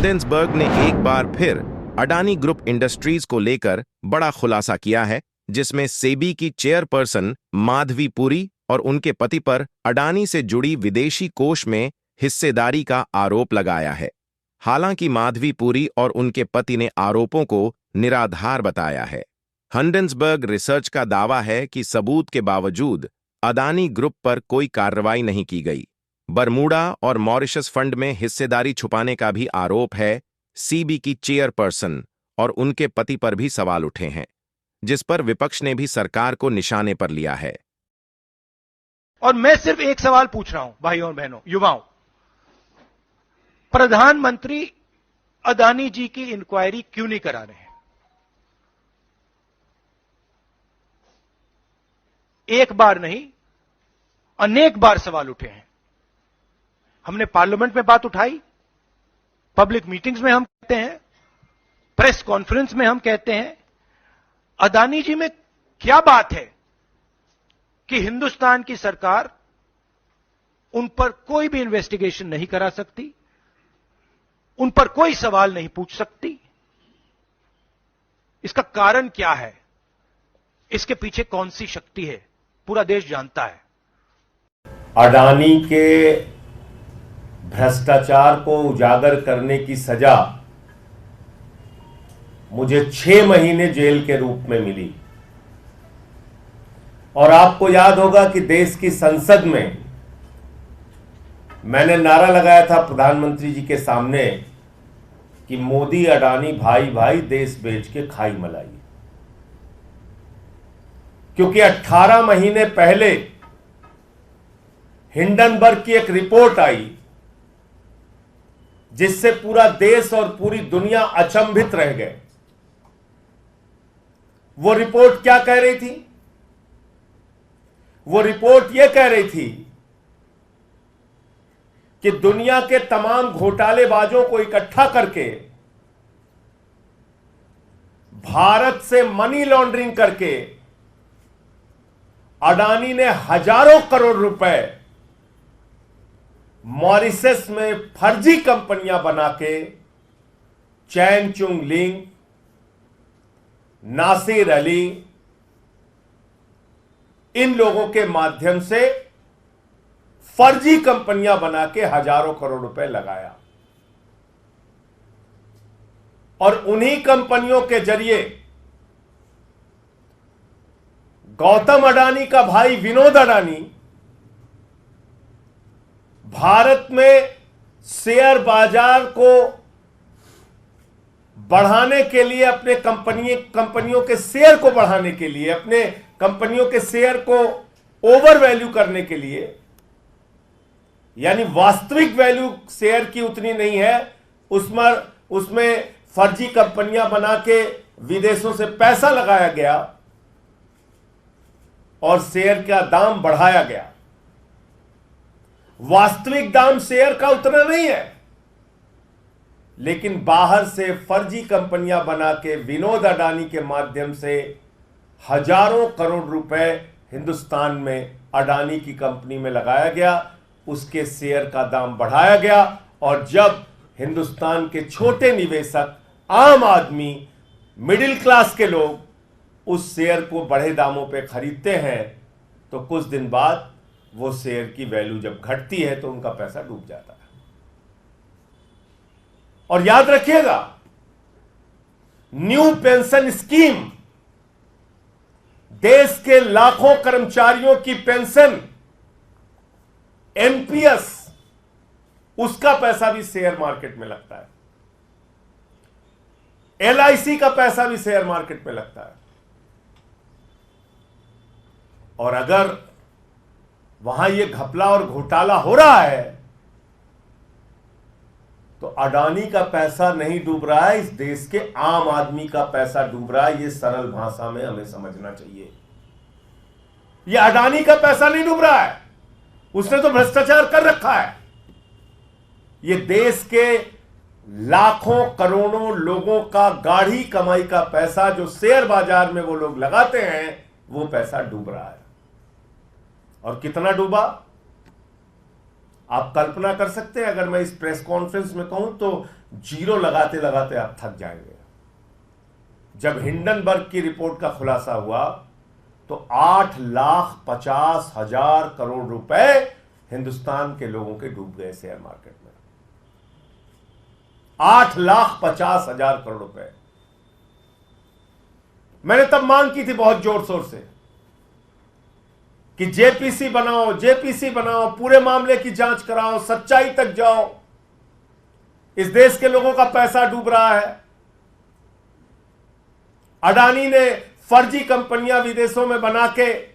Hindenburg ने एक बार फिर अडानी ग्रुप इंडस्ट्रीज को लेकर बड़ा खुलासा किया है, जिसमें सेबी की चेयरपर्सन माधवी पुरी और उनके पति पर अडानी से जुड़ी विदेशी कोष में हिस्सेदारी का आरोप लगाया है। हालांकि माधवी पुरी और उनके पति ने आरोपों को निराधार बताया है। हिंडेनबर्ग रिसर्च का दावा है कि सबूत के बावजूद अडानी ग्रुप पर कोई कार्रवाई नहीं की गई। बरमूडा और मॉरिशस फंड में हिस्सेदारी छुपाने का भी आरोप है। सीबी की चेयरपर्सन और उनके पति पर भी सवाल उठे हैं, जिस पर विपक्ष ने भी सरकार को निशाने पर लिया है। और मैं सिर्फ एक सवाल पूछ रहा हूं भाइयों और बहनों, युवाओं, प्रधानमंत्री अडानी जी की इंक्वायरी क्यों नहीं करा रहे हैं? एक बार नहीं, अनेक बार सवाल उठे हैं। हमने पार्लियामेंट में बात उठाई, पब्लिक मीटिंग्स में हम कहते हैं, प्रेस कॉन्फ्रेंस में हम कहते हैं, अडानी जी में क्या बात है कि हिंदुस्तान की सरकार उन पर कोई भी इन्वेस्टिगेशन नहीं करा सकती, उन पर कोई सवाल नहीं पूछ सकती? इसका कारण क्या है? इसके पीछे कौन सी शक्ति है? पूरा देश जानता है। अडानी के भ्रष्टाचार को उजागर करने की सजा मुझे 6 महीने जेल के रूप में मिली। और आपको याद होगा कि देश की संसद में मैंने नारा लगाया था प्रधानमंत्री जी के सामने कि मोदी अडानी भाई भाई, देश बेच के खाई मलाई। क्योंकि 18 महीने पहले हिंडनबर्ग की एक रिपोर्ट आई जिससे पूरा देश और पूरी दुनिया अचंभित रह गए। वो रिपोर्ट क्या कह रही थी? वो रिपोर्ट यह कह रही थी कि दुनिया के तमाम घोटालेबाजों को इकट्ठा करके भारत से मनी लॉन्ड्रिंग करके अडानी ने हजारों करोड़ रुपए मॉरिशस में फर्जी कंपनियां बना के चैन चुंग लिंग, नासिर अली, इन लोगों के माध्यम से फर्जी कंपनियां बना के हजारों करोड़ रुपए लगाया। और उन्हीं कंपनियों के जरिए गौतम अडानी का भाई विनोद अडानी भारत में शेयर बाजार को बढ़ाने के लिए, अपने कंपनियों के शेयर को बढ़ाने के लिए, अपने कंपनियों के शेयर को ओवर वैल्यू करने के लिए, यानी वास्तविक वैल्यू शेयर की उतनी नहीं है, उसमें फर्जी कंपनियां बना के विदेशों से पैसा लगाया गया और शेयर का दाम बढ़ाया गया। वास्तविक दाम शेयर का उतना नहीं है, लेकिन बाहर से फर्जी कंपनियां बना के विनोद अडानी के माध्यम से हजारों करोड़ रुपए हिंदुस्तान में अडानी की कंपनी में लगाया गया, उसके शेयर का दाम बढ़ाया गया। और जब हिंदुस्तान के छोटे निवेशक, आम आदमी, मिडिल क्लास के लोग उस शेयर को बढ़े दामों पे खरीदते हैं, तो कुछ दिन बाद वो शेयर की वैल्यू जब घटती है तो उनका पैसा डूब जाता है। और याद रखिएगा, न्यू पेंशन स्कीम, देश के लाखों कर्मचारियों की पेंशन, एनपीएस, उसका पैसा भी शेयर मार्केट में लगता है। एलआईसी का पैसा भी शेयर मार्केट में लगता है। और अगर वहां ये घपला और घोटाला हो रहा है तो अडानी का पैसा नहीं डूब रहा है, इस देश के आम आदमी का पैसा डूब रहा है। ये सरल भाषा में हमें समझना चाहिए। ये अडानी का पैसा नहीं डूब रहा है, उसने तो भ्रष्टाचार कर रखा है। ये देश के लाखों करोड़ों लोगों का गाढ़ी कमाई का पैसा जो शेयर बाजार में वो लोग लगाते हैं, वो पैसा डूब रहा है। और कितना डूबा? आप कल्पना कर सकते हैं, अगर मैं इस प्रेस कॉन्फ्रेंस में कहूं तो जीरो लगाते लगाते आप थक जाएंगे। जब हिंडनबर्ग की रिपोर्ट का खुलासा हुआ तो 8,50,000 करोड़ रुपए हिंदुस्तान के लोगों के डूब गए शेयर मार्केट में। 8,50,000 करोड़ रुपए। मैंने तब मांग की थी बहुत जोर शोर से कि जेपीसी बनाओ, जेपीसी बनाओ, पूरे मामले की जांच कराओ, सच्चाई तक जाओ। इस देश के लोगों का पैसा डूब रहा है। अडानी ने फर्जी कंपनियां विदेशों में बना के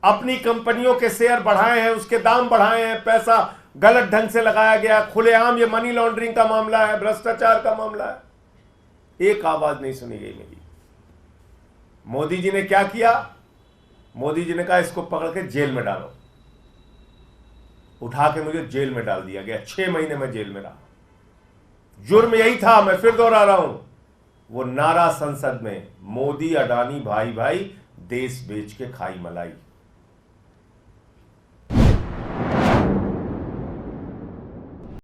अपनी कंपनियों के शेयर बढ़ाए हैं, उसके दाम बढ़ाए हैं, पैसा गलत ढंग से लगाया गया, खुलेआम ये मनी लॉन्ड्रिंग का मामला है, भ्रष्टाचार का मामला है। एक आवाज नहीं सुनी गई मेरी। मोदी जी ने क्या किया? मोदी जी ने कहा इसको पकड़ के जेल में डालो। उठा के मुझे जेल में डाल दिया गया। 6 महीने में जेल में रहा। जुर्म यही था, मैं फिर दोहरा रहा हूं, वो नारा संसद में, मोदी अडानी भाई भाई देश बेच के खाई मलाई।